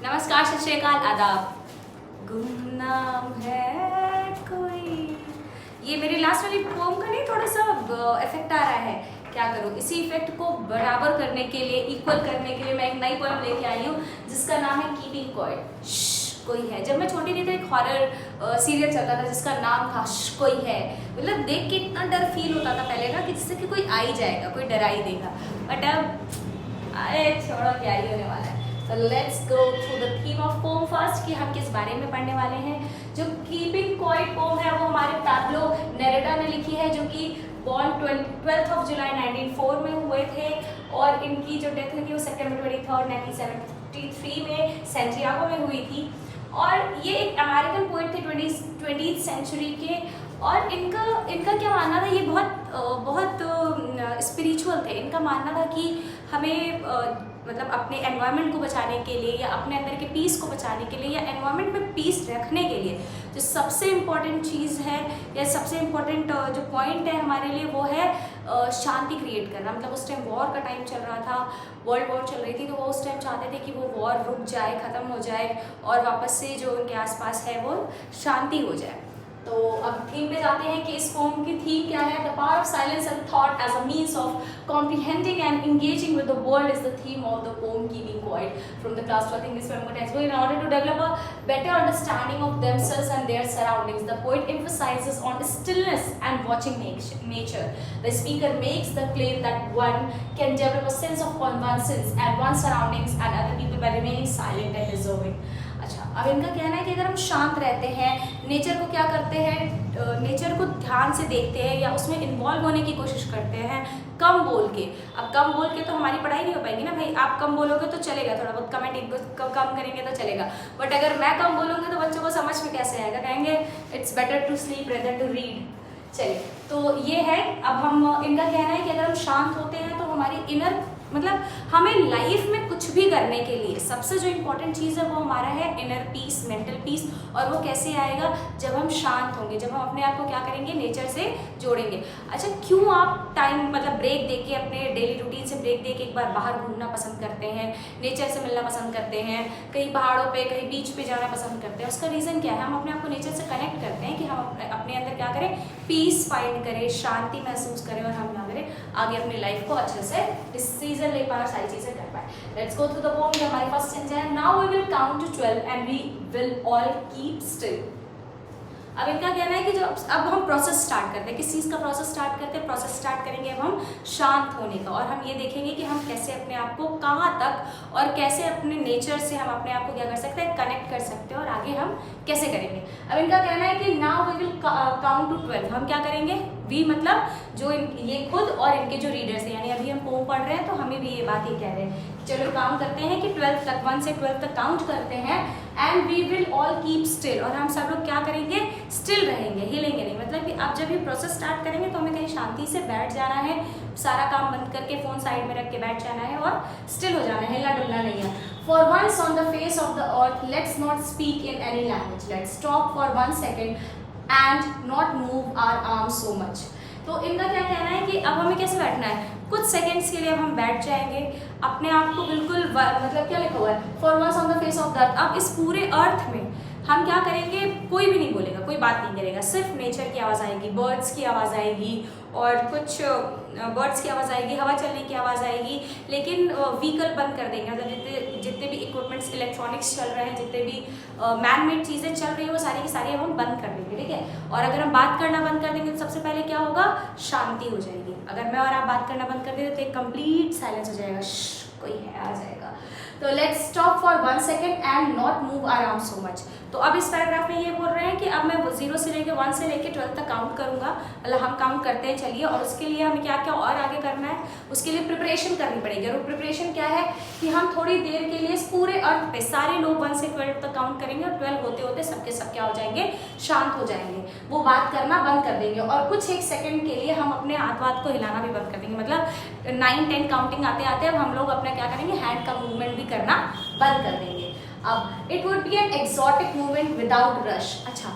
नमस्कार, सत श्री अकाल, आदाब। गुमनाम है कोई, ये मेरी लास्ट वाली पोम का नहीं, थोड़ा सा इफेक्ट आ रहा है। क्या करूँ, इसी इफेक्ट को बराबर करने के लिए, इक्वल करने के लिए मैं एक नई पोएम लेके आई हूँ जिसका नाम है कीपिंग क्वाइट। कोई है। जब मैं छोटी थी तो एक हॉरर सीरियल चलता था जिसका नाम था कोई है। मतलब देख के इतना डर फील होता था पहले ना कि जिससे कि कोई आ ही जाएगा, कोई डरा ही देगा। बट अब अरे छोड़ो, क्या ही होने वाला है। तो let's go through the theme of poem first कि हम किस बारे में पढ़ने वाले हैं। जो कीपिंग क्वाइट पोम है वो हमारे पैब्लो नेरुदा ने लिखी है, जो कि बॉर्न 12 ऑफ जुलाई 1904 में हुए थे और इनकी जो डेथ हुई थी वो सितंबर 23, 1973 में सैंटियागो में हुई थी। और ये एक अमेरिकन पोइट थे 20th सेंचुरी के। और इनका क्या मानना था, ये बहुत स्पिरिचुअल थे। इनका मानना था कि हमें मतलब अपने एनवायरनमेंट को बचाने के लिए या अपने अंदर के पीस को बचाने के लिए या एनवायरनमेंट में पीस रखने के लिए जो सबसे इम्पॉर्टेंट चीज़ है या सबसे इम्पॉर्टेंट जो पॉइंट है हमारे लिए वो है शांति क्रिएट करना। मतलब उस टाइम वॉर का टाइम चल रहा था, वर्ल्ड वॉर चल रही थी, तो वो उस टाइम चाहते थे कि वो वॉर रुक जाए, ख़त्म हो जाए और वापस से जो उनके आसपास है वो शांति हो जाए। तो अब थीम पे जाते हैं कि इस पोम की थीम क्या है। The power of silence and thought as a means of comprehending and engaging with the world is the theme of the poem Keeping Quiet from the class 12 English Grammar textbook. In order to develop a better understanding of themselves and their surroundings, the poet emphasizes on stillness and watching nature. The speaker makes the claim that one can develop a sense of one's and one's surroundings and other people by remaining silent and observing. अच्छा, अब इनका कहना है कि अगर हम शांत रहते हैं, नेचर को क्या करते हैं, नेचर को ध्यान से देखते हैं या उसमें इन्वॉल्व होने की कोशिश करते हैं कम बोल के। अब कम बोल के तो हमारी पढ़ाई नहीं हो पाएगी ना भाई। आप कम बोलोगे तो चलेगा, थोड़ा बहुत कमेंट कम करेंगे तो चलेगा, बट अगर मैं कम बोलूँगी तो बच्चों को समझ में कैसे आएगा, कहेंगे it's better to sleep rather to read. चलिए, तो ये है। अब हम इनका कहना है कि अगर हम शांत होते हैं तो हमारी इनर मतलब हमें लाइफ में कुछ भी करने के लिए सबसे जो इम्पोर्टेंट चीज़ है वो हमारा है इनर पीस, मेंटल पीस। और वो कैसे आएगा, जब हम शांत होंगे, जब हम अपने आप को क्या करेंगे, नेचर से जोड़ेंगे। अच्छा, क्यों आप टाइम मतलब ब्रेक देके, अपने डेली रूटीन से ब्रेक देके एक बार बाहर घूमना पसंद करते हैं, नेचर से मिलना पसंद करते हैं, कहीं पहाड़ों पे, कहीं बीच पे जाना पसंद करते हैं? उसका रीज़न क्या है? हम अपने आप को नेचर से कनेक्ट करते हैं कि हम अपने अंदर क्या करें, पीस फाइंड करें, शांति महसूस करें और हम क्या करें, आगे अपनी लाइफ को अच्छे से डिसीजन ले पाए, सारी चीजें कर पाए। Let's go through the poem. ये हमारी फर्स्ट सेंटेंस है, now we will count to 12 and we will all keep still. अब इनका कहना है कि जो अब हम प्रोसेस स्टार्ट करते हैं, किस चीज़ का प्रोसेस स्टार्ट करते हैं, प्रोसेस स्टार्ट करेंगे अब हम शांत होने का। और हम ये देखेंगे कि हम कैसे अपने आप को कहाँ तक और कैसे अपने नेचर से हम अपने आप को क्या कर सकते हैं, कनेक्ट कर सकते हैं और आगे हम कैसे करेंगे। अब इनका कहना है कि now we will count to 12। हम क्या करेंगे, वी मतलब जो ये खुद और इनके जो रीडर्स हैं, यानी अभी हम पोम पढ़ रहे हैं तो हमें भी ये बात ही कह रहे हैं। चलो काउंट करते हैं कि 12 तक, 1 से 12 तक काउंट करते हैं। And we will all keep still, और हम सब लोग क्या करेंगे, स्टिल रहेंगे, हिलेंगे नहीं। मतलब कि अब जब ये प्रोसेस स्टार्ट करेंगे तो हमें कहीं शांति से बैठ जाना है, सारा काम बंद करके फ़ोन साइड में रख के बैठ जाना है और स्टिल हो जाना है, हिलना डुलना नहीं है। For once on the face of the earth, let's not speak in any language. Let's stop for 1 second and not move our arms so much. तो इनका क्या कहना है कि अब हमें कैसे बैठना है, कुछ सेकंड्स के लिए अब हम बैठ जाएंगे, अपने आप को बिल्कुल मतलब क्या लिखा हुआ है, for once on the face of the earth. अब इस पूरे अर्थ में हम क्या करेंगे, कोई भी नहीं बोलेगा, कोई बात नहीं करेगा, सिर्फ नेचर की आवाज़ आएगी, बर्ड्स की आवाज़ आएगी और कुछ बर्ड्स की आवाज़ आएगी, हवा चलने की आवाज़ आएगी। लेकिन व्हीकल बंद कर देंगे, मतलब जितने भी इक्विपमेंट्स, इलेक्ट्रॉनिक्स चल रहे हैं, जितने भी मैन मेड चीज़ें चल रही हैं, वो सारी की सारी हम बंद कर देंगे, ठीक है। और अगर हम बात करना बंद कर देंगे तो सबसे पहले क्या होगा, शांति हो जाएगी। अगर मैं और आप बात करना बंद कर देते तो एक कंप्लीट साइलेंस हो जाएगा, कोई है आ जाएगा। तो let's stop for 1 second and not move our arm so much. तो अब इस पैराग्राफ में ये बोल रहे हैं कि अब मैं 0 से लेकर 1 से लेकर 12 तक काउंट करूंगा, मतलब हम काउंट करते हैं, चलिए। और उसके लिए हमें क्या क्या और आगे करना है, उसके लिए प्रिपरेशन करनी पड़ेगी। और प्रिपरेशन क्या है कि हम थोड़ी देर के लिए इस पूरे अर्थ पे सारे लोग 1 से 12 तक काउंट करेंगे और 12 होते होते सबके सब क्या हो जाएंगे, शांत हो जाएंगे, वो बात करना बंद कर देंगे। और कुछ एक सेकंड के लिए हम अपने हाथ वाथ को हिलाना भी बंद कर देंगे। मतलब 9-10 काउंटिंग आते आते अब हम लोग अपना क्या करेंगे, हैंड का मूवमेंट भी करना बंद कर देंगे। अब it would be an exotic movement without rush. अच्छा,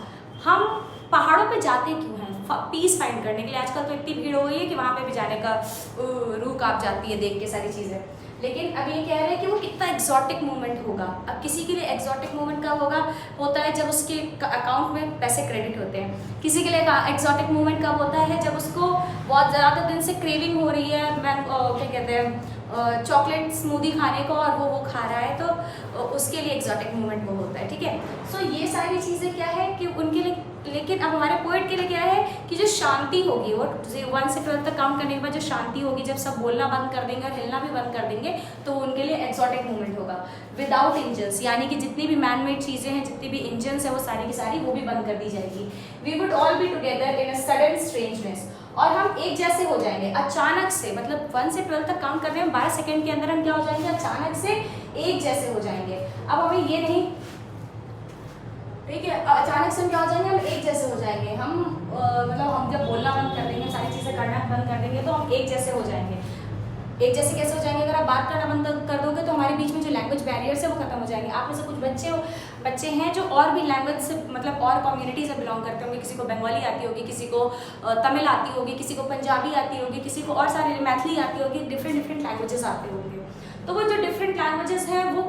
हम पहाड़ों पे जाते क्यों हैं, पीस फाइंड करने के लिए। आजकल तो इतनी भीड़ हो गई है कि वहाँ पे भी जाने का रूह कांप जाती है देख के सारी चीज़ें। लेकिन अब ये कह रहे हैं कि वो कितना एक्सॉटिक मूवमेंट होगा। अब किसी के लिए एक्सॉटिक मूवमेंट कब होगा, होता है जब उसके अकाउंट में पैसे क्रेडिट होते हैं। किसी के लिए एक्सॉटिक मूवमेंट कब होता है, जब उसको बहुत ज़्यादा दिन से क्रेविंग हो रही है, क्या कहते हैं, चॉकलेट स्मूदी खाने को, और वो खा रहा है, तो उसके लिए एक्सॉटिक मूवमेंट वो होता है। ठीक है, सो ये सारी चीज़ें क्या है कि उनके लिए। लेकिन अब हमारे पोएट के लिए क्या है कि जो शांति होगी, वो 1 से 12 तक काउंट करने के बाद जो शांति होगी, जब सब बोलना बंद कर देंगे और हिलना भी बंद कर देंगे, तो उनके लिए एक्सॉटिक मूवमेंट होगा। विदाउट इंजन्स, यानी कि जितनी भी मैन मेड चीज़ें हैं, जितनी भी इंजन्स हैं, वो सारी की सारी वो भी बंद कर दी जाएगी। We would all be together in a sudden strangeness, और हम एक जैसे हो जाएंगे अचानक से। मतलब 1 से 12 तक काउंट करने में 12 सेकंड के अंदर हम क्या हो जाएंगे, अचानक से एक जैसे हो जाएंगे। अब हमें ये नहीं, ठीक है, अचानक से हम क्या हो जाएंगे, हम एक जैसे हो जाएंगे। हम मतलब हम जब बोलना बंद कर देंगे, सारी चीज़ें करना बंद कर देंगे, तो हम एक जैसे हो जाएंगे। एक जैसे कैसे हो जाएंगे, अगर आप बात करना बंद कर दोगे तो हमारे बीच में जो लैंग्वेज बैरियर्स है वो खत्म हो जाएंगे। आप में से कुछ बच्चे हैं जो और भी लैंग्वेज से, मतलब और कम्युनिटी से बिलोंग करते होंगे। किसी को बंगाली आती होगी, किसी को तमिल आती होगी, किसी को पंजाबी आती होगी, किसी को और सारी मैथिली आती होगी, डिफरेंट लैंग्वेजेस आते होंगे। तो वो जो डिफरेंट लैंग्वेजेस हैं वो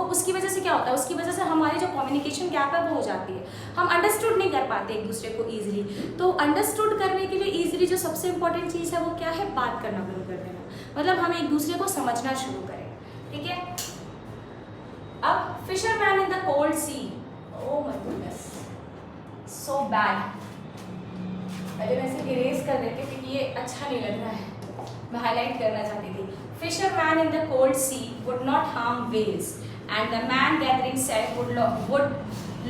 उसकी वजह से क्या होता है, उसकी वजह से हमारी जो कम्युनिकेशन गैप है वो हो जाती है। हम अंडरस्टूड नहीं कर पाते एक दूसरे को ईजिली। तो अंडरस्टूड करने के लिए ईजिली जो सबसे इंपॉर्टेंट चीज़ है वो क्या है, बात करना बंद कर देना। मतलब हम एक दूसरे को समझना शुरू करें। ठीक है, अब fisherman in the cold sea, oh my goodness, so bad. पहले मैं इसे इरेज कर देती क्योंकि ये अच्छा नहीं लग रहा है, मैं हाईलाइट करना चाहती थी। Fisherman in the cold sea would not harm whales, and the man gathering salt would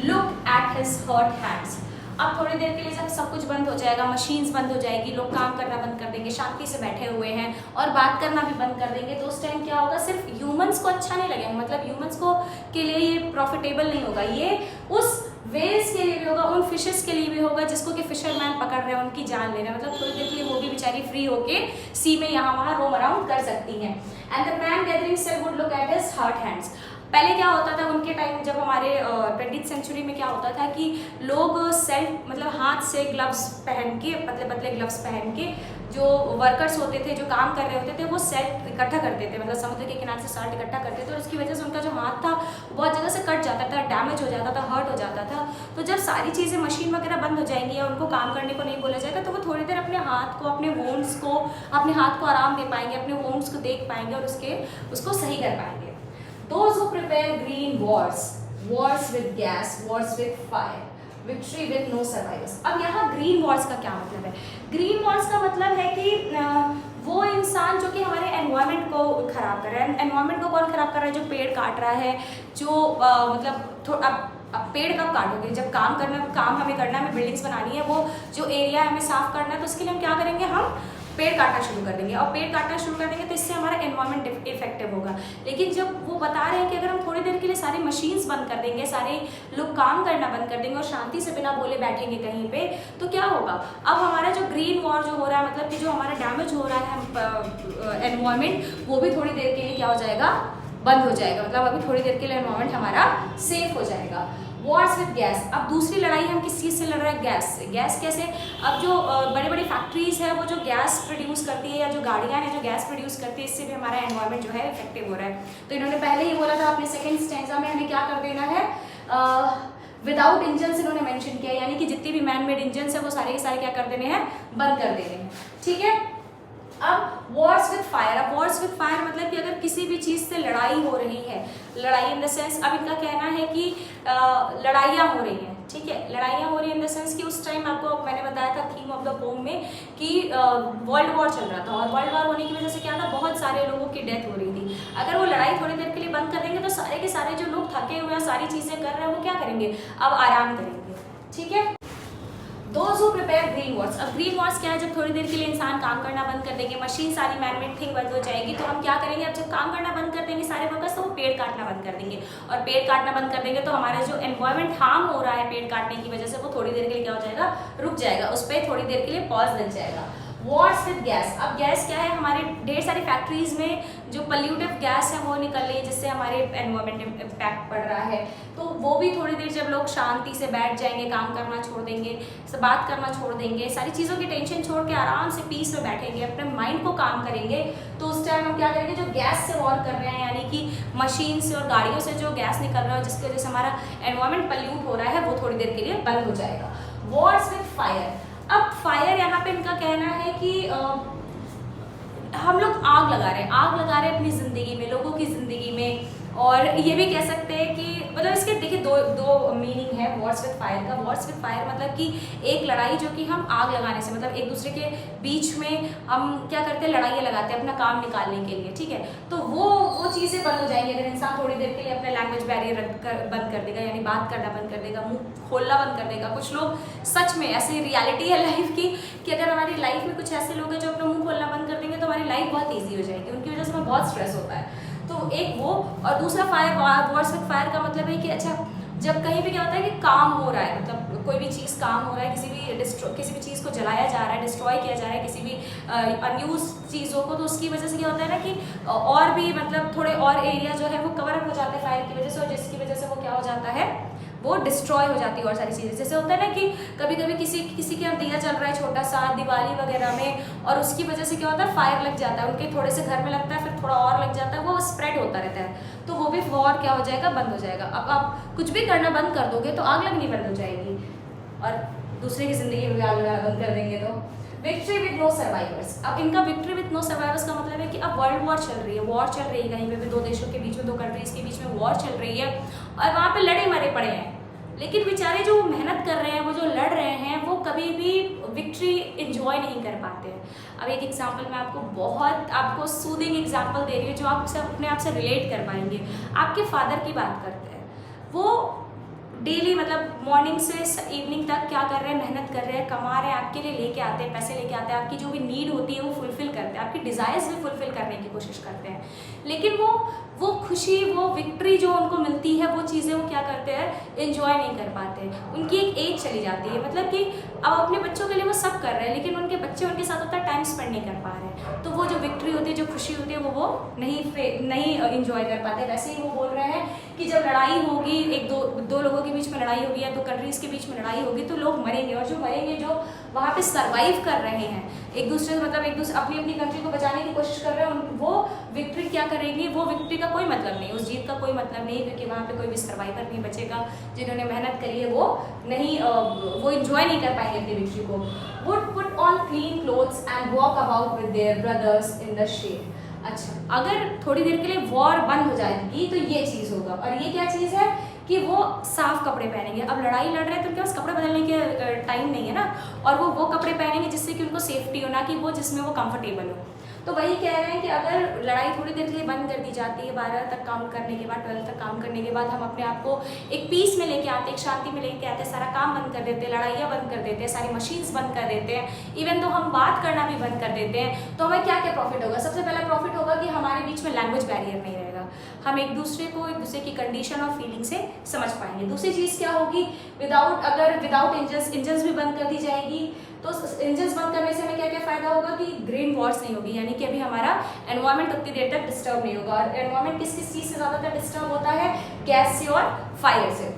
look at his hurt hands. अब थोड़ी देर के लिए जब सब कुछ बंद हो जाएगा, मशीन्स बंद हो जाएगी, लोग काम करना बंद कर देंगे, शांति से बैठे हुए हैं और बात करना भी बंद कर देंगे, तो उस टाइम क्या होगा, सिर्फ ह्यूमंस को अच्छा नहीं लगेगा, मतलब ह्यूमंस को के लिए ये प्रॉफिटेबल नहीं होगा, ये उस वेल्स के लिए भी होगा, उन फिशेस के लिए भी होगा जिसको कि फिशरमैन पकड़ रहे हैं, उनकी जान ले रहे हैं। मतलब थोड़ी देर के लिए वो भी बेचारी फ्री होके सी में यहाँ वहाँ रोम अराउंड कर सकती हैं। And the man gathering self would look at his hurt hands. पहले क्या होता था उनके टाइम, जब हमारे 20th सेंचुरी में क्या होता था कि लोग सेल्फ, मतलब हाथ से ग्लव्स पहन के, पतले पतले ग्लव्स पहन के, जो वर्कर्स होते थे, जो काम कर रहे होते थे, वो सेल्फ इकट्ठा करते थे, मतलब समुद्र के किनारे से साल्ट इकट्ठा करते थे, और उसकी वजह से उनका जो हाथ था बहुत जगह से कट जाता था, डैमेज हो जाता था, हर्ट हो जाता था। तो जब सारी चीज़ें मशीन वगैरह बंद हो जाएंगी या उनको काम करने को नहीं बोला जाएगा, तो वो थोड़ी देर अपने हाथ को, अपने वोन्ड्स को, अपने हाथ को आराम दे पाएंगे, अपने वोन्ड्स को देख पाएंगे और उसको सही कर पाएंगे। Those who prepare green wars with gas, wars with fire, victory with no survivors. अब यहाँ ग्रीन वॉर्स का क्या मतलब है? ग्रीन वॉर्स का मतलब है कि वो इंसान जो कि हमारे एनवायरनमेंट को खराब कर रहा है। एनवायरनमेंट को कौन खराब कर रहा है? जो पेड़ काट रहा है, जो मतलब अब पेड़ कब काटोगे? जब काम हमें करना है, हमें बिल्डिंग्स बनानी है, वो जो एरिया हमें साफ करना है, तो उसके लिए हम क्या करेंगे, हम पेड़ काटना शुरू कर देंगे। और पेड़ काटना शुरू कर देंगे तो इससे हमारा एनवायरनमेंट इफेक्टिव होगा। लेकिन जब वो बता रहे हैं कि अगर हम थोड़ी देर के लिए सारी मशीन्स बंद कर देंगे, सारे लोग काम करना बंद कर देंगे और शांति से बिना बोले बैठेंगे कहीं पे, तो क्या होगा? अब हमारा जो ग्रीन वॉर जो हो रहा है, मतलब कि जो हमारा डैमेज हो रहा है एनवायरनमेंट, वो भी थोड़ी देर के लिए क्या हो जाएगा, बंद हो जाएगा। मतलब अभी थोड़ी देर के लिए एनवायरनमेंट हमारा सेफ हो जाएगा। वॉर्स विद गैस, अब दूसरी लड़ाई हम किस चीज़ से लड़ रहे हैं? गैस से। गैस कैसे? अब जो बड़ी बड़ी फैक्ट्रीज है, वो जो गैस प्रोड्यूस करती है, या जो गाड़ियाँ हैं जो गैस प्रोड्यूस करती है, इससे भी हमारा एनवायरनमेंट जो है इफेक्टिव हो रहा है। तो इन्होंने पहले ही बोला था अपने सेकेंड स्टैंजा में, हमें क्या कर देना है, विदाउट इंजन्स इन्होंने मेंशन किया, यानी कि जितनी भी मैन मेड इंजन्स है वो सारे के सारे क्या कर देने हैं, बंद कर देने हैं। ठीक है, अब वॉर्स विद फायर। अब वॉर्स विद फायर मतलब कि अगर किसी भी चीज़ से लड़ाई हो रही है, लड़ाई इन द सेंस, अब इनका कहना है कि लड़ाइयाँ हो रही हैं, ठीक है, लड़ाइयाँ हो रही है इन द सेंस कि उस टाइम आपको मैंने बताया था थीम ऑफ द पोम में कि वर्ल्ड वॉर चल रहा था, और वर्ल्ड वॉर होने की वजह से क्या था, बहुत सारे लोगों की डेथ हो रही थी। अगर वो लड़ाई थोड़ी देर के लिए बंद कर देंगे तो सारे के सारे जो लोग थके हुए हैं, सारी चीज़ें कर रहे हैं, वो क्या करेंगे, अब आराम करेंगे। ठीक है, Those who prepare green wars। अब ग्रीन वॉर्स क्या है? जब थोड़ी देर के लिए इंसान काम करना बंद कर देंगे, मशीन सारी मैनमेड थिंग बंद हो जाएगी, तो हम क्या करेंगे, अब जब काम करना बंद कर देंगे सारे वर्कर्स, तो वो पेड़ काटना बंद कर देंगे, और पेड़ काटना बंद कर देंगे तो हमारा जो एनवायरनमेंट हार्म हो रहा है पेड़ काटने की वजह से, वो थोड़ी देर के लिए क्या हो जाएगा, रुक जाएगा, उस पर थोड़ी देर के लिए पॉज लग जाएगा। Wars with gas. अब गैस क्या है, हमारे ढेर सारी फैक्ट्रीज में जो पॉल्यूटिव गैस है वो निकल रही है, जिससे हमारे एनवायरमेंट इम्पैक्ट पड़ रहा है। तो वो भी थोड़ी देर जब लोग शांति से बैठ जाएंगे, काम करना छोड़ देंगे, बात करना छोड़ देंगे, सारी चीज़ों की टेंशन छोड़ के आराम से पीस में बैठेंगे, अपने माइंड को काम करेंगे, तो उस टाइम हम क्या करेंगे, जो गैस से वॉर कर रहे हैं, यानी कि मशीन से और गाड़ियों से जो गैस निकल रहा है जिसकी वजह से हमारा एनवायरमेंट पॉल्यूट हो रहा है, वो थोड़ी देर के लिए बंद हो जाएगा। Wars with fire. अब फायर यहाँ पे इनका कहना है कि हम लोग आग लगा रहे हैं अपनी ज़िंदगी में, लोगों की ज़िंदगी में। और ये भी कह सकते हैं कि मतलब इसके देखिए दो मीनिंग है वॉर्स विद फायर का। वॉर्स विद फायर मतलब कि एक लड़ाई जो कि हम आग लगाने से, मतलब एक दूसरे के बीच में हम क्या करते हैं, लड़ाइयाँ लगाते हैं अपना काम निकालने के लिए, ठीक है। तो वो चीज़ें बंद हो जाएंगी अगर इंसान थोड़ी देर के लिए अपना लैंग्वेज बैरियर बंद कर देगा, यानी बात करना बंद कर देगा, मुँह खोलना बंद कर देगा। कुछ लोग सच में ऐसी रियलिटी है लाइफ की कि अगर हमारी लाइफ में कुछ ऐसे लोग हैं जो अपना मुँह खोलना बंद कर देंगे तो हमारी लाइफ बहुत ईजी हो जाएगी, उनकी वजह से हमें बहुत स्ट्रेस होता है। तो एक वो, और दूसरा फायर, वॉर्स विद फायर का मतलब है कि अच्छा जब कहीं पे क्या होता है कि काम हो रहा है, मतलब कोई भी चीज़ काम हो रहा है, किसी भी चीज़ को जलाया जा रहा है, डिस्ट्रॉय किया जा रहा है, किसी भी अनयूज चीज़ों को, तो उसकी वजह से क्या होता है ना कि और भी मतलब थोड़े और एरिया जो है वो कवर अप हो जाते हैं फायर की वजह से, और जिसकी वजह से वो क्या हो जाता है, वो डिस्ट्रॉय हो जाती है और सारी चीज़ें। जैसे होता है ना कि कभी कभी किसी के यहाँ दिया चल रहा है छोटा सा दिवाली वगैरह में, और उसकी वजह से क्या होता है, फायर लग जाता है, उनके थोड़े से घर में लगता है, फिर थोड़ा और लग जाता है, वो स्प्रेड होता रहता है, तो वो भी वॉर क्या हो जाएगा, बंद हो जाएगा। अब आप कुछ भी करना बंद कर दोगे तो आग लगनी बंद हो जाएगी, और दूसरे की ज़िंदगी में आग लगाना बंद कर देंगे तो। Victory with no survivors. अब इनका विक्ट्री विद नो सर्वाइवर्स का मतलब है कि अब वर्ल्ड वॉर चल रही है, कहीं पे भी दो देशों के बीच में, दो कंट्रीज के बीच में वॉर चल रही है, और वहाँ पे लड़े मरे पड़े हैं, लेकिन बेचारे जो मेहनत कर रहे हैं, वो जो लड़ रहे हैं, वो कभी भी विक्ट्री एंजॉय नहीं कर पाते हैं। अब एक एग्जांपल मैं आपको सूदिंग एग्जांपल दे रही हूँ जो आप अपने आप से रिलेट कर पाएंगे। आपके फादर की बात करते हैं, वो डेली मतलब मॉर्निंग से इवनिंग तक क्या कर रहे हैं, मेहनत कर रहे हैं, कमा रहे हैं, आपके लिए लेके आते हैं, पैसे लेके आते हैं, आपकी जो भी नीड होती है वो फुलफिल करते हैं, आपकी डिज़ायर्स भी फुलफिल करने की कोशिश करते हैं, लेकिन वो खुशी, वो विक्ट्री जो उनको मिलती है, वो चीज़ें वो क्या करते हैं, एंजॉय नहीं कर पाते। उनकी एक एज चली जाती है, मतलब कि अब अपने बच्चों के लिए वो सब कर रहे हैं, लेकिन उनके बच्चे उनके साथ उतना टाइम स्पेंड नहीं कर पा रहे, तो वो जो विक्ट्री होती है, जो खुशी होती है, वो नहीं एंजॉय कर पाते। वैसे ही वो बोल रहे हैं कि जब लड़ाई होगी, दो लोगों के बीच में लड़ाई होगी या दो कंट्रीज़ के बीच में लड़ाई होगी, तो लोग मरेंगे, और जो मरेंगे, जो वहाँ पे सर्वाइव कर रहे हैं, एक दूसरे अपनी कंट्री को बचाने की कोशिश कर रहे हैं, वो विक्ट्री क्या करेंगे, वो विक्ट्री का कोई मतलब नहीं, उस जीत का कोई मतलब नहीं, क्योंकि वहाँ पे कोई भी सर्वाइवर नहीं बचेगा, जिन्होंने मेहनत करी है वो एंजॉय नहीं कर पाएंगे अपनी विक्ट्री को। Would put on clean clothes and walk about with their brothers in the shade. अच्छा, अगर थोड़ी देर के लिए वॉर बंद हो जाएगी तो ये चीज़ होगा, और ये क्या चीज़ है कि वो साफ कपड़े पहनेंगे। अब लड़ाई लड़ रहे हैं तो उनके पास कपड़े बदलने के टाइम नहीं है ना, और वो कपड़े पहनेंगे जिससे कि उनको सेफ्टी हो, ना कि वो जिसमें वो कंफर्टेबल हो। तो वही कह रहे हैं कि अगर लड़ाई थोड़ी देर के लिए बंद कर दी जाती है, 12 तक काम करने के बाद, 12 तक काम करने के बाद हम अपने आप को एक पीस में लेके आते, एक शांति में लेके आते, सारा काम बंद कर देते, लड़ाइयाँ बंद कर देते हैं, सारी मशीन्स बंद कर देते हैं, इवन तो हम बात करना भी बंद कर देते हैं, तो हमें क्या क्या प्रॉफिट होगा? सबसे पहला प्रॉफिट होगा कि हमारे बीच में लैंग्वेज बैरियर नहीं रहेगा, हम एक दूसरे की कंडीशन और फीलिंग से समझ पाएंगे। दूसरी चीज़ क्या होगी, विदाउट इंजन्स भी बंद कर दी जाएगी, तो इंजन्स बंद करने से हमें क्या क्या फ़ायदा होगा कि ग्रीन वॉर्स नहीं होगी, यानी कि अभी हमारा एनवायरनमेंट उतनी देर तक डिस्टर्ब नहीं होगा। और एनवायरनमेंट किस चीज़ से ज़्यादातर डिस्टर्ब होता है? गैस से और फायर से।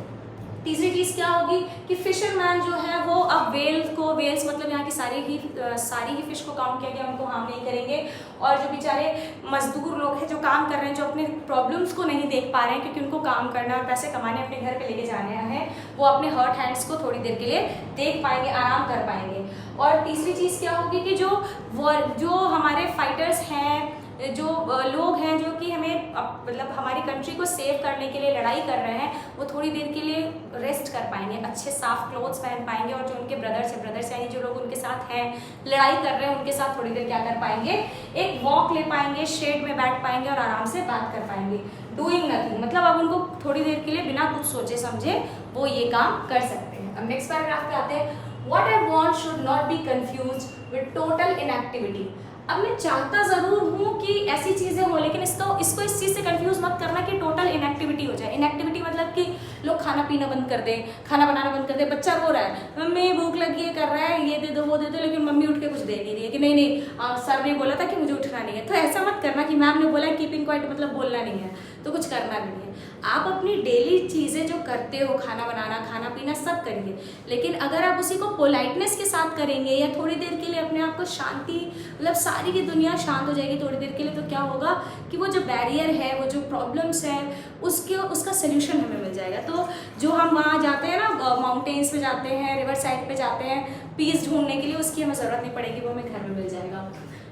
तीसरी चीज़ क्या होगी कि फिशरमैन जो है वो अब वेल्स मतलब यहाँ की सारी ही फिश को काउंट किया गया, उनको हार्म नहीं करेंगे। और जो बेचारे मजदूर लोग हैं जो काम कर रहे हैं, जो अपने प्रॉब्लम्स को नहीं देख पा रहे हैं क्योंकि उनको काम करना और पैसे कमाने अपने घर पे लेके जाने हैं, वो अपने हर्ट हैंड्स को थोड़ी देर के लिए देख पाएंगे, आराम कर पाएंगे। और तीसरी चीज़ क्या होगी कि जो हमारे फाइटर्स हैं, जो लोग हैं जो कि हमें मतलब हमारी कंट्री को सेव करने के लिए लड़ाई कर रहे हैं, वो थोड़ी देर के लिए रेस्ट कर पाएंगे, अच्छे साफ क्लोथ्स पहन पाएंगे, और जो उनके ब्रदर्स यानी जो लोग उनके साथ हैं, लड़ाई कर रहे हैं, उनके साथ थोड़ी देर क्या कर पाएंगे, एक वॉक ले पाएंगे, शेड में बैठ पाएंगे और आराम से बात कर पाएंगे। डूइंग नथिंग मतलब अब उनको थोड़ी देर के लिए बिना कुछ सोचे समझे वो ये काम कर सकते हैं। अब नेक्स्ट पैराग्राफ पे आते हैं। What I want should not be confused with total inactivity। अब मैं चाहता ज़रूर हूँ कि ऐसी चीज़ें हो, लेकिन इसको इस चीज़ से कंफ्यूज मत करना कि टोटल इनएक्टिविटी हो जाए। इनएक्टिविटी मतलब कि लोग खाना पीना बंद कर दें, खाना बनाना बंद कर दें। बच्चा रो रहा है, मम्मी भूख लगी है, कर रहा है, ये दे दो वो दे दो, लेकिन मम्मी उठ के कुछ दे नहीं रही है कि नहीं नहीं सर ने बोला था कि मुझे उठना नहीं है। तो ऐसा मत करना कि मैम ने बोला कीपिंग क्वाइट मतलब बोलना नहीं है तो कुछ करना भी नहीं है। आप अपनी डेली चीज़ें जो करते हो, खाना बनाना, खाना पीना सब करिए, लेकिन अगर आप उसी को पोलाइटनेस के साथ करेंगे या थोड़ी देर के लिए अपने आप को शांति, मतलब सारी की दुनिया शांत हो जाएगी थोड़ी देर के लिए, तो क्या होगा कि वो जो बैरियर है, वो जो प्रॉब्लम्स है, उसका सोल्यूशन हमें मिल जाएगा। तो जो हम वहाँ जाते हैं ना, माउंटेन्स पे जाते हैं, रिवर साइड पे जाते हैं पीस ढूंढने के लिए, उसकी हमें ज़रूरत नहीं पड़ेगी, वो हमें घर में मिल जाएगा।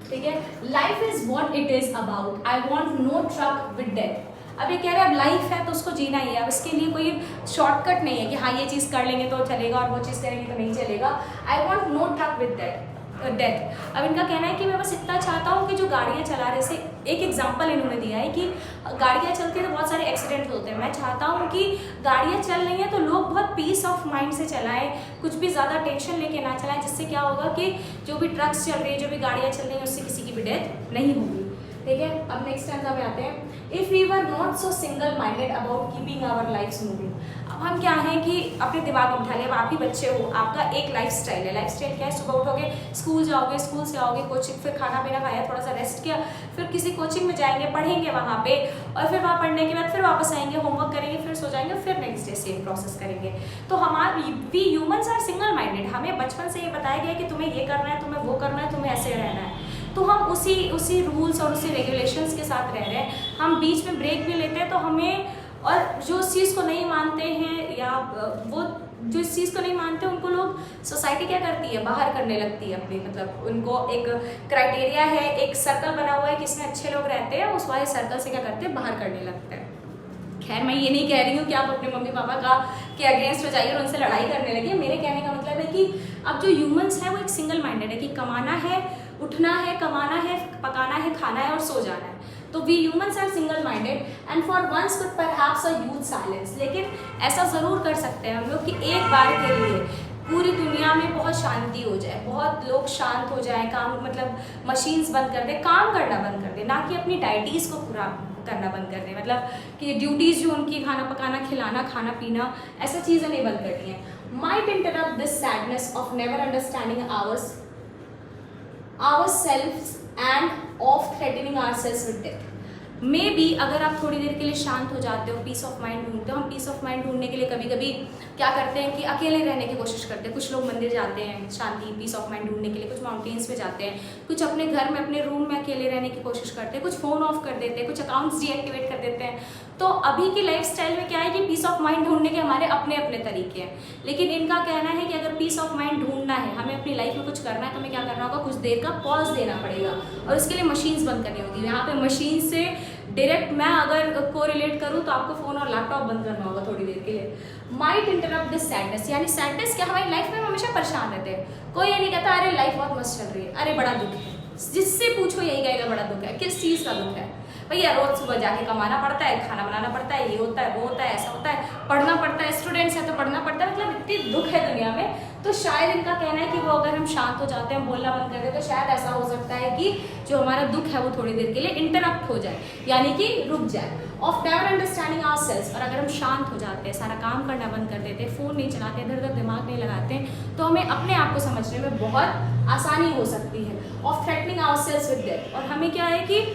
ठीक है, life is what it is about, I want no truck with death. अब ये कह रहे हैं अब लाइफ है तो उसको जीना ही है, अब इसके लिए कोई शॉर्टकट नहीं है कि हाँ ये चीज़ कर लेंगे तो चलेगा और वो चीज़ करेंगे तो नहीं चलेगा। I want no truck with death. अब इनका कहना है कि मैं बस इतना चाहता हूँ कि जो गाड़ियाँ चला रहे से, एक एग्जांपल इन्होंने दिया है कि गाड़ियाँ चलती हैं तो बहुत सारे एक्सीडेंट होते हैं। मैं चाहता हूँ कि गाड़ियाँ चल रही हैं तो लोग बहुत पीस ऑफ माइंड से चलाएं, कुछ भी ज़्यादा टेंशन लेके ना चलाएं, जिससे क्या होगा कि जो भी ट्रक्स चल रही है, जो भी गाड़ियाँ चल रही हैं, उससे किसी की भी डेथ नहीं होगी। ठीक है, अब नेक्स्ट स्टैंजा में आते हैं। If we were not so single minded about keeping our lives moving. अब हम क्या हैं कि अपने दिमाग में उठा लिया, अब आप ही बच्चे हो, आपका एक लाइफस्टाइल है। लाइफस्टाइल क्या है? सुबह उठोगे, स्कूल जाओगे, स्कूल से आओगे, कोचिंग, फिर खाना पीना खाया, थोड़ा सा रेस्ट किया, फिर किसी कोचिंग में जाएंगे, पढ़ेंगे वहाँ पे, और फिर वहाँ पढ़ने के बाद फिर वापस आएंगे, होमवर्क करेंगे, फिर सो जाएंगे, फिर नेक्स्ट डे सेम प्रोसेस करेंगे। तो we humans are single minded. हमें बचपन से ये बताया गया कि तुम्हें ये करना है, तुम्हें वो करना है, तुम्हें ऐसे रहना है। तो हम उसी रूल्स और उसी रेगुलेशंस के साथ रह रहे हैं। हम बीच में ब्रेक भी लेते हैं तो हमें, और जो उस चीज़ को नहीं मानते हैं या वो जो इस चीज़ को नहीं मानते, उनको लोग सोसाइटी क्या करती है, बाहर करने लगती है अपनी, मतलब उनको एक क्राइटेरिया है, एक सर्कल बना हुआ है कि इसमें अच्छे लोग रहते हैं, उस वाले सर्कल से क्या करते हैं, बाहर करने लगते हैं। खैर मैं ये नहीं कह रही हूँ कि आप अपने मम्मी पापा के अगेंस्ट हो जाइए और उनसे लड़ाई करने लगे। मेरे कहने का मतलब है कि अब जो ह्यूमंस हैं वो एक सिंगल माइंडेड है कि कमाना है, उठना है, कमाना है, पकाना है, खाना है और सो जाना है। तो we humans are single minded and for once could perhaps a youth silence. लेकिन ऐसा ज़रूर कर सकते हैं हम लोग कि एक बार के लिए पूरी दुनिया में बहुत शांति हो जाए, बहुत लोग शांत हो जाए, काम मतलब मशीन्स बंद कर दे, काम करना बंद कर दे, ना कि अपनी डाइटीज़ को पूरा करना बंद कर दे, मतलब कि ड्यूटीज़ जो उनकी खाना पकाना, खिलाना, खाना पीना, ऐसा चीज़ें नहीं बंद करनी है। Might interrupt this sadness of never understanding ourselves and of threatening ourselves with death. May be अगर आप थोड़ी देर के लिए शांत हो जाते हो, पीस ऑफ माइंड ढूंढते हो। हम पीस ऑफ माइंड ढूंढने के लिए कभी कभी क्या करते हैं कि अकेले रहने की कोशिश करते हैं। कुछ लोग मंदिर जाते हैं शांति, पीस ऑफ माइंड ढूंढने के लिए, कुछ माउंटेन्स पे जाते हैं, कुछ अपने घर में, अपने रूम में अकेले रहने की कोशिश करते हैं, कुछ फ़ोन ऑफ कर देते हैं, कुछ अकाउंट्स डीएक्टिवेट कर देते हैं। तो अभी की लाइफस्टाइल में क्या है कि पीस ऑफ माइंड ढूंढने के हमारे अपने अपने तरीके हैं। लेकिन इनका कहना है कि अगर पीस ऑफ माइंड ढूंढना है, हमें अपनी लाइफ में कुछ करना है, तो हमें क्या करना होगा, कुछ देर का पॉज देना पड़ेगा और उसके लिए मशीन्स बंद करनी होगी। यहाँ पे मशीन से डायरेक्ट मैं अगर को रिलेट करूँ तो आपको फ़ोन और लैपटॉप बंद करना होगा थोड़ी देर के लिए। माइट इंटरप्ट दिस सैडनेस, यानी सैडनेस क्या, हमारी लाइफ में हम हमेशा परेशान रहते हैं। कोई ये नहीं कहता अरे लाइफ बहुत मस्त चल रही है, अरे बड़ा दुख है। जिससे पूछो यही कहेगा बड़ा दुख है। किस चीज़ का दुख है भैया? रोज़ सुबह जाके कमाना पड़ता है, खाना बनाना पड़ता है, ये होता है, वो होता है, ऐसा होता है, पढ़ना पड़ता है, स्टूडेंट्स है तो पढ़ना पड़ता है, मतलब इतनी दुख है दुनिया में। तो शायद इनका कहना है कि वो अगर हम शांत हो जाते हैं, बोलना बंद कर दें, तो शायद ऐसा हो सकता है कि जो हमारा दुख है वो थोड़ी देर के लिए इंटरप्ट हो जाए, यानी कि रुक जाए। ऑफ नेवर अंडरस्टैंडिंग आवरसेल्व्स, और अगर हम शांत हो जाते हैं, सारा काम करना बंद कर देते, फ़ोन नहीं चलाते, इधर उधर दिमाग नहीं लगाते, तो हमें अपने आप को समझने में बहुत आसानी हो सकती है। Of threatening ourselves with death, और हमें क्या है कि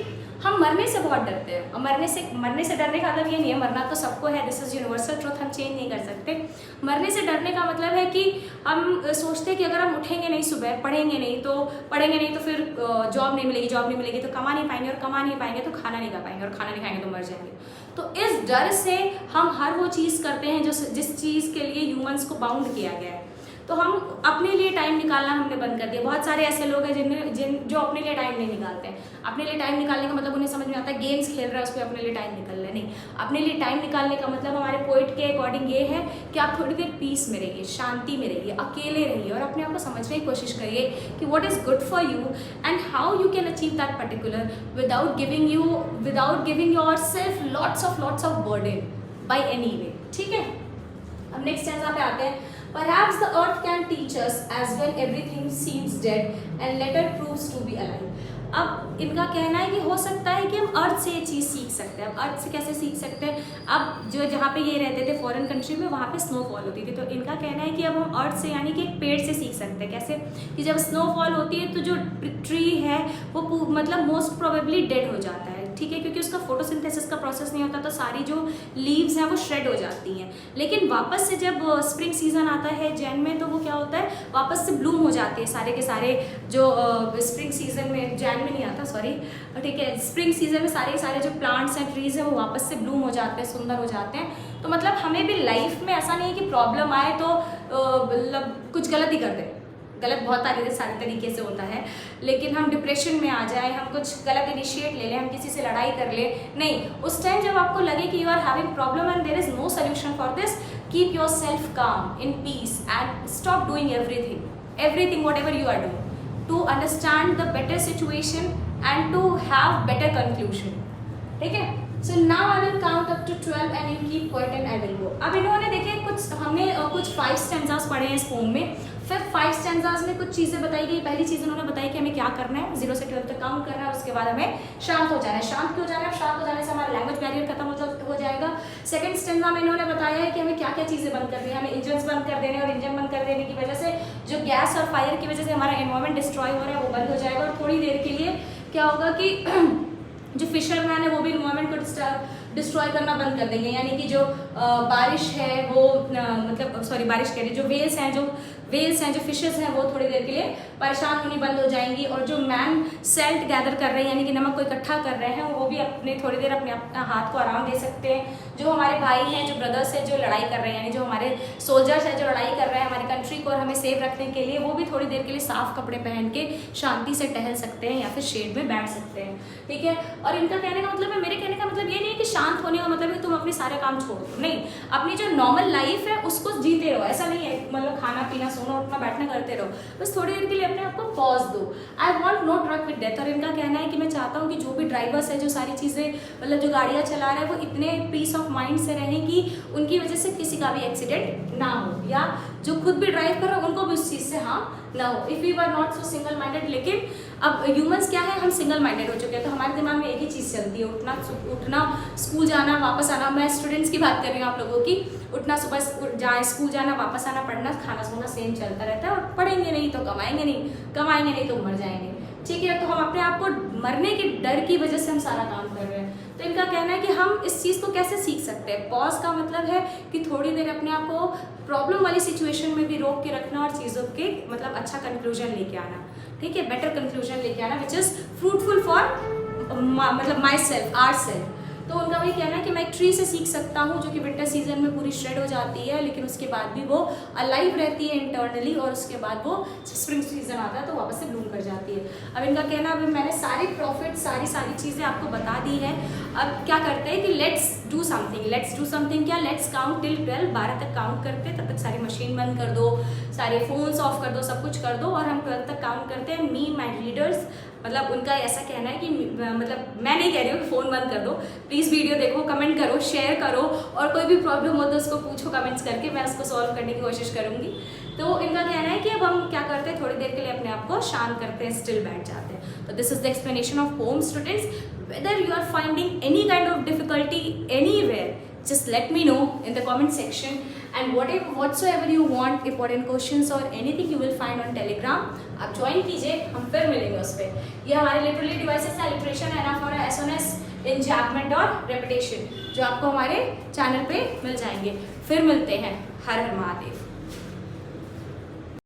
हम मरने से बहुत डरते हैं। और मरने से डरने का मतलब ये नहीं है, मरना तो सबको है, दिस इज़ यूनिवर्सल ट्रूथ, हम चेंज नहीं कर सकते। मरने से डरने का मतलब है कि हम सोचते हैं कि अगर हम उठेंगे नहीं सुबह, पढ़ेंगे नहीं तो फिर जॉब नहीं मिलेगी तो कमा नहीं पाएंगे, और कमा नहीं पाएंगे तो खाना नहीं खा पाएंगे, और खाना नहीं खाएंगे तो मर जाएंगे। तो इस डर से हम हर वो चीज़ करते हैं जिस चीज़ के लिए ह्यूमंस को बाउंड किया गया है। तो हम अपने लिए टाइम निकालना हमने बंद कर दिया। बहुत सारे ऐसे लोग हैं जो अपने लिए टाइम नहीं निकालते हैं। अपने लिए टाइम निकालने का मतलब उन्हें समझ में आता है गेम्स खेल रहा है, उस पर अपने लिए टाइम निकल रहा है। नहीं, अपने लिए टाइम निकालने का मतलब हमारे पोइट के अकॉर्डिंग ये है कि आप थोड़ी देर पीस में रहिए, शांति में रहिए, अकेले रहिए, और अपने आप को समझने की कोशिश करिए कि what is good for you and how you can achieve that particular without giving your self lots of burden by any way. ठीक है, अब नेक्स्ट स्टैंजा पे आते हैं। Perhaps the earth can teach us as when everything seems dead and later proves to be alive. अब इनका कहना है कि हो सकता है कि हम अर्थ से ये चीज़ सीख सकते हैं। अब अर्थ से कैसे सीख सकते हैं? अब जो जहाँ पे ये रहते थे फॉरेन कंट्री में, वहाँ पे स्नोफॉल होती थी, तो इनका कहना है कि अब हम अर्थ से यानी कि एक पेड़ से सीख सकते हैं। कैसे? कि जब स्नोफॉल होती है तो जो ट्री है वो मतलब मोस्ट प्रोबेबली डेड हो जाता है, ठीक है, क्योंकि उसका फोटोसिंथेसिस का प्रोसेस नहीं होता, तो सारी जो लीव्स हैं वो श्रेड हो जाती हैं। लेकिन वापस से जब स्प्रिंग सीजन आता है जैन में, तो वो क्या होता है, वापस से ब्लूम हो जाते हैं सारे के सारे। जो स्प्रिंग सीजन में, जैन में नहीं आता, सॉरी, ठीक है, स्प्रिंग सीजन में सारे के सारे जो प्लांट्स हैं, ट्रीज हैं, वो वापस से ब्लूम हो जाते हैं, सुंदर हो जाते हैं। तो मतलब हमें भी लाइफ में ऐसा नहीं है कि प्रॉब्लम आए तो मतलब कुछ गलत ही कर दें। गलत बहुत सारे तरीके से होता है, लेकिन हम डिप्रेशन में आ जाए, हम कुछ गलत इनिशिएट ले लें, हम किसी से लड़ाई कर ले, नहीं, उस टाइम जब आपको लगे कि you are having problem and there is no solution for this, keep yourself calm in peace and stop doing everything whatever you are doing to understand the better situation and to have better conclusion, ठीक है। So now I will count up to 12 and you keep quiet and I will go. अब इन्होंने देखे हमने कुछ 5 stanzas पढ़े हैं इस पोम में। फिर 5 स्टैंजास में कुछ चीज़ें बताई गई। पहली चीज़ उन्होंने बताई कि हमें क्या करना है, 0 से 12 तक काउंट करना है, उसके बाद हमें शांत हो जाना है। शांत क्यों जाना है? शांत हो जाने से हमारा लैंग्वेज बैरियर खत्म हो जाएगा। सेकंड स्टैंजा में इन्होंने बताया है कि हमें क्या क्या चीज़ें बंद करनी है। हमें इंजन बंद कर देने, और इंजन बंद कर देने की वजह से जो गैस और फायर की वजह से हमारा एनवायरमेंट डिस्ट्रॉय हो रहा है वो बंद हो जाएगा। और थोड़ी देर के लिए क्या होगा कि जो फिशरमैन है वो भी इन्वायरमेंट को डिस्ट्रॉय करना बंद कर देंगे, यानी कि जो बारिश है वो मतलब सॉरी बारिश कह रही, जो वेल्स हैं जो फिशेस हैं वो थोड़ी देर के लिए परेशान होनी बंद हो जाएंगी। और जो मैन सेल्ट गैदर कर रहे हैं, यानी कि नमक को इकट्ठा कर रहे हैं, वो भी अपने थोड़ी देर अपने हाथ को आराम दे सकते हैं। जो हमारे भाई हैं, जो ब्रदर्स हैं, जो लड़ाई कर रहे हैं, यानी जो हमारे सोल्जर्स हैं जो लड़ाई कर रहे हैं हमारी कंट्री को और हमें सेफ रखने के लिए, वो भी थोड़ी देर के लिए साफ कपड़े पहन के शांति से टहल सकते हैं या फिर शेड में बैठ सकते हैं, ठीक है। और इनका कहने का मतलब है, मेरे कहने का मतलब ये नहीं है कि शांत होने का मतलब है तुम अपने सारे काम छोड़ दो, नहीं, अपनी जो नॉर्मल लाइफ है उसको जीते रहो। ऐसा नहीं है मतलब खाना पीना सोना उठना बैठना करते रहो, बस थोड़ी देर के लिए अपने आप को पॉज दो। I want no truck with death. और इनका कहना है कि मैं चाहता हूँ कि जो भी ड्राइवर्स है, जो सारी चीज़ें मतलब जो गाड़ियाँ चला रहे हैं, वो इतने पीस ऑफ माइंड से रहें कि उनकी वजह से किसी का भी एक्सीडेंट ना हो, या जो खुद भी ड्राइव कर रहे हैं उनको भी उस चीज़ से हार्म ना हो। If we were not so single minded, लेकिन अब ह्यूमंस क्या है, हम सिंगल माइंडेड हो चुके हैं, तो हमारे दिमाग में एक ही चीज़ चलती है, उठना स्कूल जाना वापस आना। मैं स्टूडेंट्स की बात कर रही हूँ, आप लोगों की, उठना सुबह जाए स्कूल जाना वापस आना, पढ़ना खाना सोना सेम चलता रहता है। और पढ़ेंगे नहीं तो कमाएंगे नहीं तो मर जाएंगे, ठीक है। तो हम अपने आप को मरने के डर की वजह से हम सारा काम कर रहे हैं। तो इनका कहना है कि हम इस चीज़ को कैसे सीख सकते हैं। पॉज का मतलब है कि थोड़ी देर अपने आप को प्रॉब्लम वाली सिचुएशन में भी रोक के रखना और चीज़ों के मतलब अच्छा कंक्लूजन लेके आना, ठीक है, बेटर कंक्लूजन लेके आना विच इज़ फ्रूटफुल फॉर मतलब माई सेल्फ, आर सेल्फ। तो उनका वही कहना है कि मैं एक ट्री से सीख सकता हूँ जो कि विंटर सीजन में पूरी श्रेड हो जाती है, लेकिन उसके बाद भी वो अलाइव रहती है इंटरनली, और उसके बाद वो स्प्रिंग सीजन आता है तो वापस से ब्लूम कर जाती है। अब इनका कहना, अभी मैंने सारी प्रॉफिट सारी चीज़ें आपको बता दी है। अब क्या करते हैं कि लेट्स डू समथिंग क्या, लेट्स काउंट टिल 12 तक काउंट करते, तब तक सारी मशीन बंद कर दो, सारे फोन्स ऑफ कर दो, सब कुछ कर दो, और हम 12 तक काउंट करते हैं। मी माई रीडर्स, मतलब उनका ऐसा कहना है कि मतलब मैं नहीं कह रही हूँ कि फ़ोन बंद कर दो, प्लीज़ वीडियो देखो, कमेंट करो, शेयर करो, और कोई भी प्रॉब्लम हो तो उसको पूछो कमेंट्स करके, मैं उसको सॉल्व करने की कोशिश करूँगी। तो इनका कहना है कि अब हम क्या करते हैं, थोड़ी देर के लिए अपने आप को शांत करते हैं, स्टिल बैठ जाते हैं। तो this is the explanation of poem students. Whether you are finding any kind of difficulty anywhere, just let me know in the comment section, and whatsoever you want, important questions or anything you will find on Telegram, आप join कीजिए, हम फिर मिलेंगे उस पर। ये हमारे literally devices है, लिटरेशन, एनाफोरा, एसओएस, इंजैपमेंट और रेपिटेशन, जो आपको हमारे चैनल पे मिल जाएंगे। फिर मिलते हैं। हर हर महादेव।